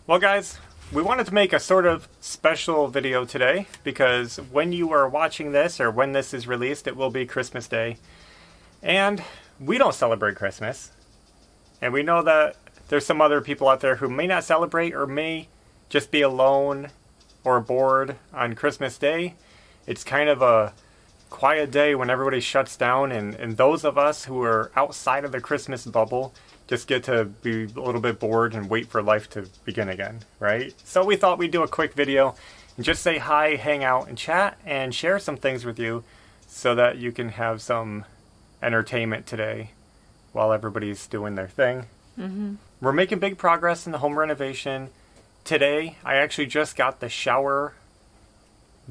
Well guys, we wanted to make a sort of special video today because when you are watching this or when this is released, it will be Christmas Day. And we don't celebrate Christmas. And we know that there's some other people out there who may not celebrate or may just be alone or bored on Christmas Day. It's kind of a quiet day when everybody shuts down, and those of us who are outside of the Christmas bubble just get to be a little bit bored and wait for life to begin again, right? So we thought we'd do a quick video and just say hi, hang out, and chat, and share some things with you so that you can have some entertainment today while everybody's doing their thing. We're making big progress in the home renovation. Today, I actually just got the shower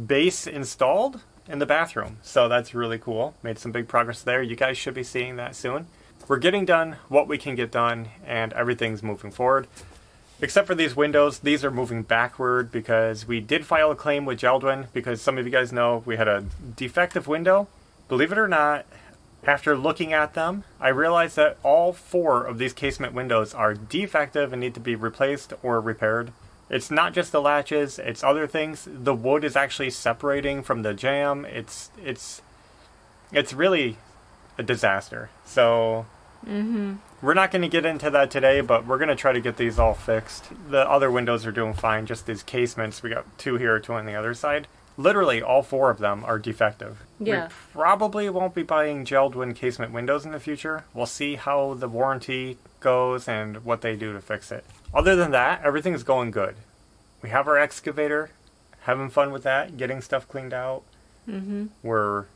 base installed in the bathroom, so that's really cool. Made some big progress there. You guys should be seeing that soon. We're getting done what we can get done, and everything's moving forward. Except for these windows, these are moving backward because we did file a claim with Geldwin because some of you guys know we had a defective window. Believe it or not, after looking at them, I realized that all 4 of these casement windows are defective and need to be replaced or repaired. It's not just the latches, it's other things. The wood is actually separating from the jamb. It's really a disaster. So we're not going to get into that today, but we're going to try to get these all fixed. The other windows are doing fine, just these casements. We got 2 here, 2 on the other side. Literally all 4 of them are defective. Yeah. We probably won't be buying Geldwin casement windows in the future. We'll see how the warranty goes and what they do to fix it. Other than that, everything is going good. We have our excavator, having fun with that, getting stuff cleaned out. We're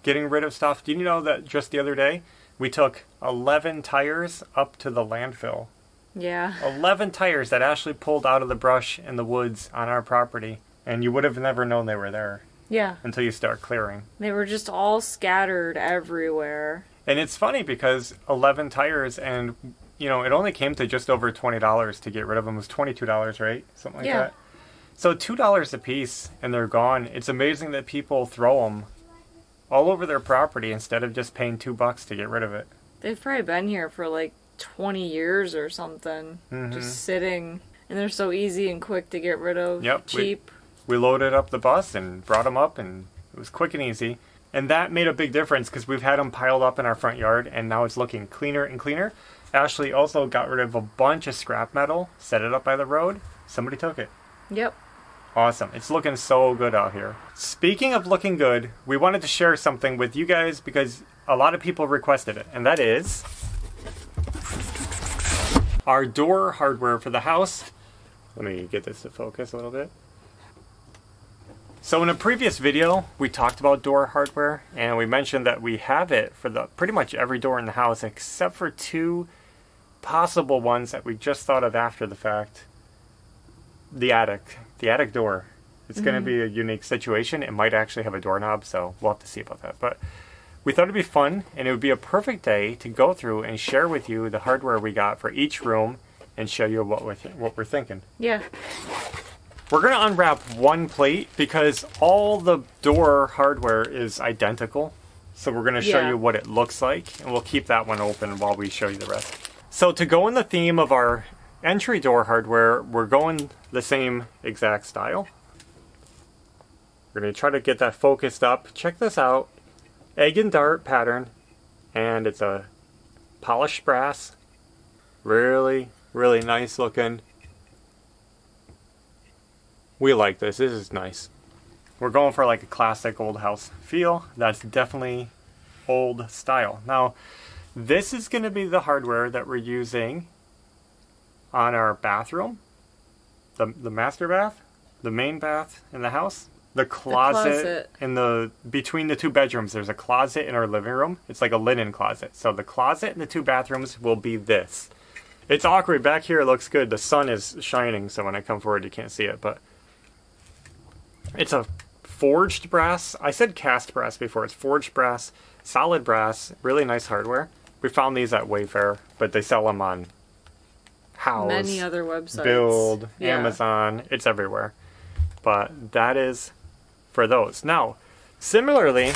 getting rid of stuff. Do you know that just the other day, we took 11 tires up to the landfill? Yeah. 11 tires that Ashley pulled out of the brush in the woods on our property. And you would have never known they were there. Yeah. Until you start clearing. They were just all scattered everywhere. And it's funny because 11 tires, and you know, it only came to just over $20 to get rid of them. It was $22, right? Something like that. So $2 a piece and they're gone. It's amazing that people throw them all over their property instead of just paying $2 to get rid of it. They've probably been here for like 20 years or something. Just sitting. And they're so easy and quick to get rid of. Yep. Cheap. We loaded up the bus and brought them up, and it was quick and easy. And that made a big difference because we've had them piled up in our front yard, and now it's looking cleaner and cleaner. Ashley also got rid of a bunch of scrap metal, set it up by the road. Somebody took it. Yep. Awesome. It's looking so good out here. Speaking of looking good, we wanted to share something with you guys because a lot of people requested it, and that is our door hardware for the house. Let me get this to focus a little bit. So in a previous video, we talked about door hardware, and we mentioned that we have it for pretty much every door in the house except for 2 possible ones that we just thought of after the fact. The attic door. It's going to be a unique situation. It might actually have a doorknob, so we'll have to see about that. But we thought it'd be fun, and it would be a perfect day to go through and share with you the hardware we got for each room and show you what we're thinking. Yeah. We're going to unwrap one plate because all the door hardware is identical. So we're going to show you what it looks like, and we'll keep that one open while we show you the rest. So to go in the theme of our entry door hardware, we're going the same exact style. We're going to try to get that focused up. Check this out. Egg and dart pattern, and it's a polished brass. Really, really nice looking. We like this. This is nice. We're going for like a classic old house feel. That's definitely old style. Now, this is going to be the hardware that we're using on our bathroom. The master bath, the main bath in the house. The closet in between the 2 bedrooms. There's a closet in our living room. It's like a linen closet. So the closet and the 2 bathrooms will be this. It's awkward. Back here it looks good. The sun is shining, so when I come forward you can't see it, but it's a forged brass. I said cast brass before. It's forged brass, solid brass, really nice hardware. We found these at Wayfair, but they sell them on House, many other websites, Build, Amazon. It's everywhere. But that is for those. Now, similarly,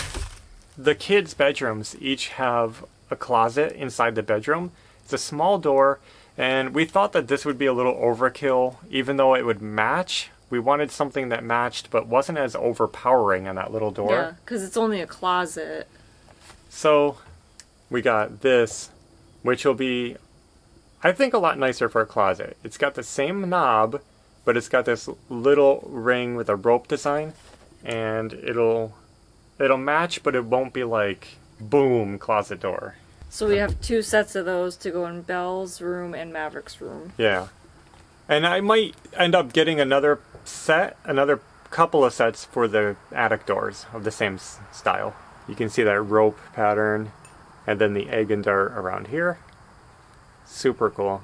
the kids' bedrooms each have a closet inside the bedroom. It's a small door, And we thought that this would be a little overkill, even though it would match. We wanted something that matched but wasn't as overpowering on that little door. Yeah, because it's only a closet. So we got this, which will be, I think, a lot nicer for a closet. It's got the same knob, but it's got this little ring with a rope design, and it'll match, but it won't be like, boom, closet door. So we have 2 sets of those to go in Belle's room and Maverick's room. Yeah. And I might end up getting another couple of sets for the attic doors of the same style. You can see that rope pattern, and then the egg and dart around here. Super cool.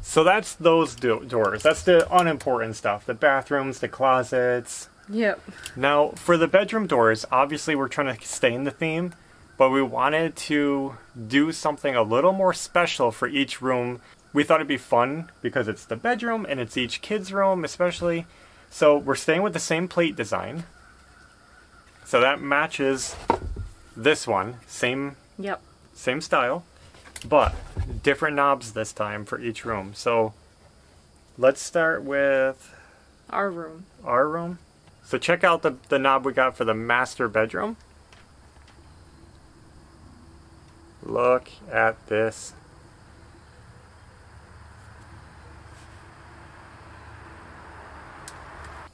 So that's those doors. That's the unimportant stuff. The bathrooms, the closets. Yep. Now, for the bedroom doors, obviously we're trying to stay in the theme, but we wanted to do something a little more special for each room. We thought it'd be fun because it's the bedroom and it's each kid's room especially. So we're staying with the same plate design. So that matches this one. Same style, but different knobs this time for each room. So let's start with our room. Our room. So check out the knob we got for the master bedroom. Look at this.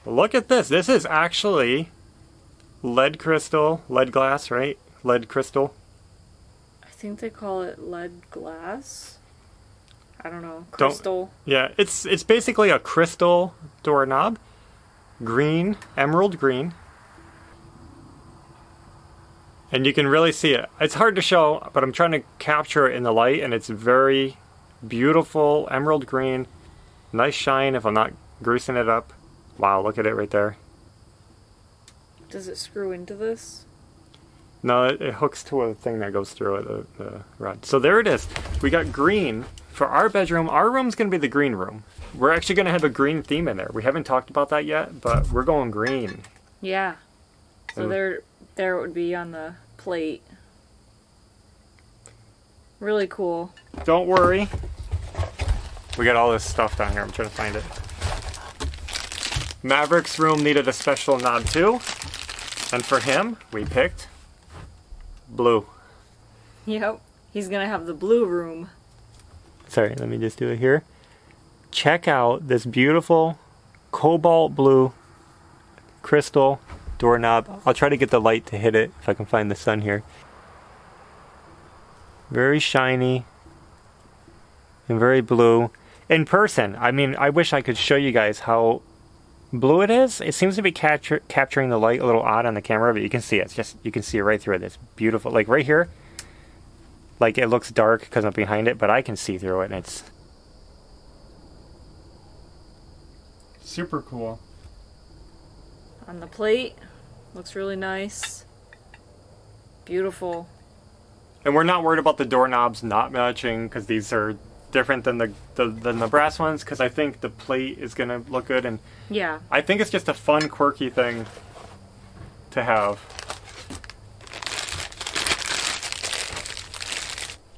Look at this. This is actually lead crystal, lead glass, right? Lead crystal. I think they call it lead glass. I don't know. Crystal. Yeah, it's basically a crystal doorknob. Green, emerald green. And you can really see it. It's hard to show, but I'm trying to capture it in the light, and it's very beautiful emerald green. Nice shine if I'm not greasing it up. Wow, look at it right there. Does it screw into this? No, it hooks to a thing that goes through it, the rod. So there it is. We got green for our bedroom. Our room's going to be the green room. We're actually going to have a green theme in there. We haven't talked about that yet, but we're going green. Yeah. So there it would be on the plate. Really cool. Don't worry. We got all this stuff down here. I'm trying to find it. Maverick's room needed a special knob too. And for him, we picked blue. Yep. He's going to have the blue room. Sorry, let me just do it here. Check out this beautiful cobalt blue crystal doorknob. I'll try to get the light to hit it if I can find the sun here. Very shiny and very blue. In person, I mean, I wish I could show you guys how blue it is. It seems to be capturing the light a little odd on the camera, but you can see it. It's just, you can see it right through it. It's beautiful. Like right here, like it looks dark because I'm behind it, but I can see through it, and it's super cool. On the plate, looks really nice. Beautiful. And we're not worried about the doorknobs not matching because these are different than the brass ones, because I think the plate is gonna look good, and yeah, I think it's just a fun, quirky thing to have.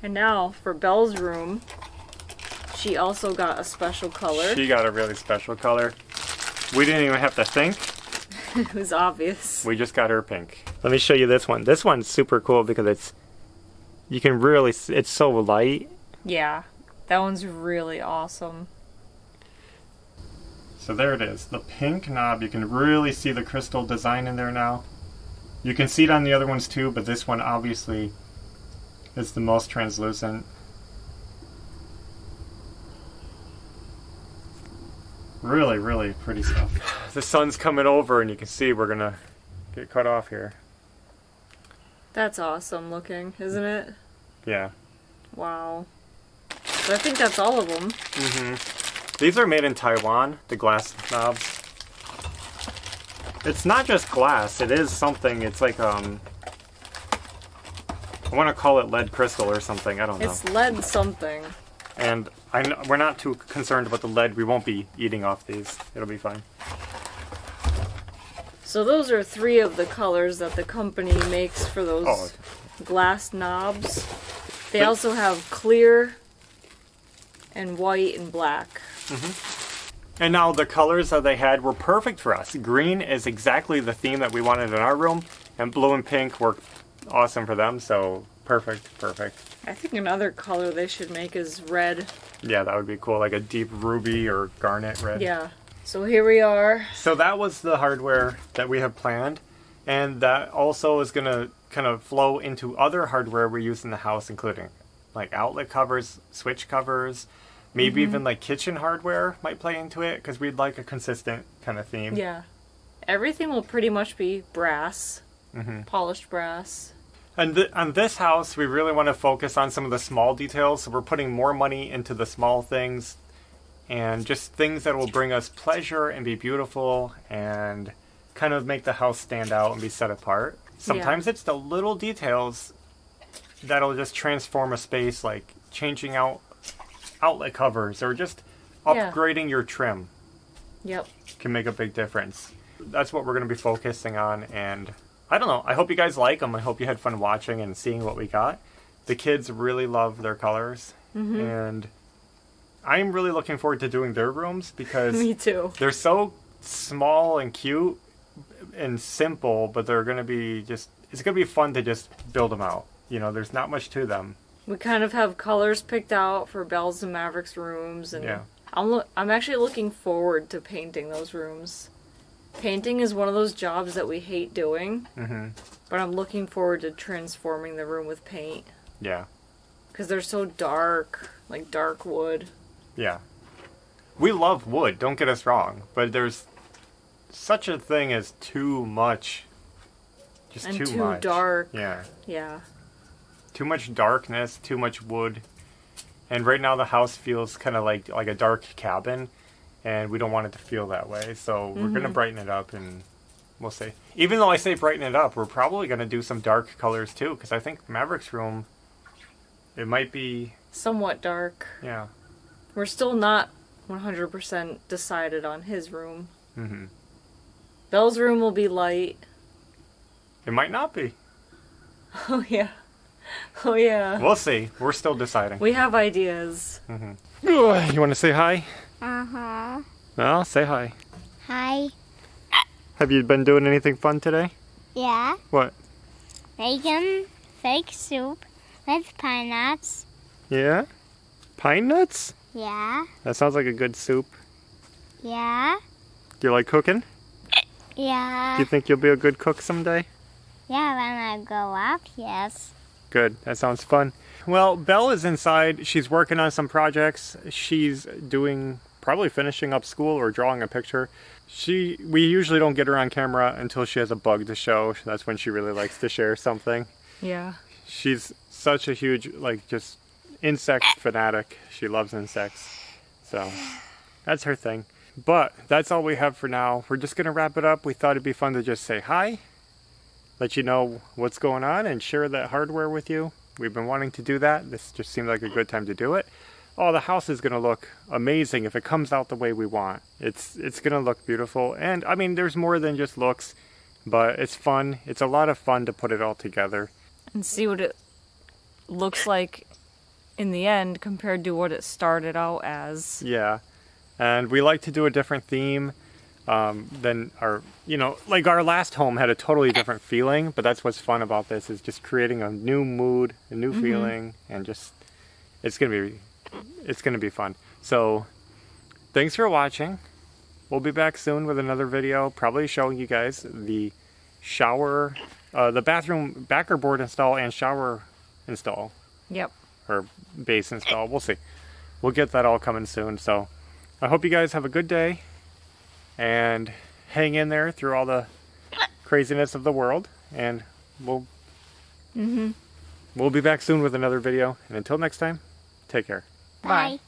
And now for Belle's room, she also got a special color. She got a really special color. We didn't even have to think. It was obvious. We just got her pink. Let me show you this one. This one's super cool because you can really, it's so light. Yeah, that one's really awesome. So there it is, the pink knob. You can really see the crystal design in there now. You can see it on the other ones too, but this one obviously is the most translucent. Really, really pretty stuff. The sun's coming over and you can see we're gonna get cut off here. That's awesome looking, isn't it? Yeah. Wow. So I think that's all of them. Mm-hmm. These are made in Taiwan, the glass knobs. It's not just glass, it is something, it's like, I want to call it lead crystal or something, I don't know. It's lead something. And we're not too concerned about the lead, we won't be eating off these, it'll be fine. So those are 3 of the colors that the company makes for those glass knobs. They also have clear and white and black. And now the colors that they had were perfect for us. Green is exactly the theme that we wanted in our room, and blue and pink worked awesome for them, so perfect. I think another color they should make is red. Yeah, that would be cool, like a deep ruby or garnet red. Yeah. So here we are. So that was the hardware that we have planned, and that also is going to kind of flow into other hardware we use in the house, including like outlet covers, switch covers, maybe even like kitchen hardware might play into it, because we'd like a consistent kind of theme. Yeah. Everything will pretty much be brass, polished brass. And on this house, we really want to focus on some of the small details, so we're putting more money into the small things, and just things that will bring us pleasure and be beautiful and kind of make the house stand out and be set apart. Sometimes it's the little details that'll just transform a space, like changing out outlet covers or just upgrading your trim. Yep. Can make a big difference. That's what we're going to be focusing on, and I don't know. I hope you guys like them. I hope you had fun watching and seeing what we got. The kids really love their colors, and I'm really looking forward to doing their rooms because Me too. they're so small and cute and simple, but they're going to be it's going to be fun to just build them out. You know, there's not much to them. We kind of have colors picked out for Belle's and Maverick's rooms, and I'm actually looking forward to painting those rooms. Painting is one of those jobs that we hate doing, but I'm looking forward to transforming the room with paint. Yeah. Because they're so dark, like dark wood. Yeah. We love wood, don't get us wrong, but there's such a thing as too much. Just and too much. Dark. Yeah. Yeah. Too much darkness, too much wood. And right now the house feels kind of like a dark cabin, and we don't want it to feel that way. So we're going to brighten it up, and we'll see. Even though I say brighten it up, we're probably going to do some dark colors too, because I think Maverick's room, it might be somewhat dark. Yeah. We're still not 100% decided on his room. Belle's room will be light. It might not be. Oh, yeah. Oh, yeah. We'll see. We're still deciding. We have ideas. You want to say hi? Uh-huh. Well, say hi. Hi. Have you been doing anything fun today? Yeah. What? Making fake soup with pine nuts. Yeah? Pine nuts? Yeah. That sounds like a good soup. Yeah. Do you like cooking? Yeah. Do you think you'll be a good cook someday? Yeah, when I grow up, yes. Good. That sounds fun. Well, Belle is inside. She's working on some projects. She's probably finishing up school or drawing a picture. We usually don't get her on camera until she has a bug to show. That's when she really likes to share something. Yeah. She's such a huge, just insect fanatic. She loves insects. So that's her thing. But that's all we have for now. We're just going to wrap it up. We thought it'd be fun to just say hi, let you know what's going on, and share that hardware with you. We've been wanting to do that. This just seemed like a good time to do it. Oh, the house is going to look amazing if it comes out the way we want. It's going to look beautiful. And, I mean, there's more than just looks, but it's fun. It's a lot of fun to put it all together. And see what it looks like in the end compared to what it started out as. Yeah. And we like to do a different theme than our last home had a totally different feeling, but that's what's fun about this, is just creating a new mood, a new feeling, and just, it's going to be fun. So thanks for watching. We'll be back soon with another video, probably showing you guys the shower, the bathroom backer board install and shower install. Yep. Or base install. We'll see. We'll get that all coming soon. So I hope you guys have a good day and hang in there through all the craziness of the world, and we'll be back soon with another video. And until next time, take care. Bye.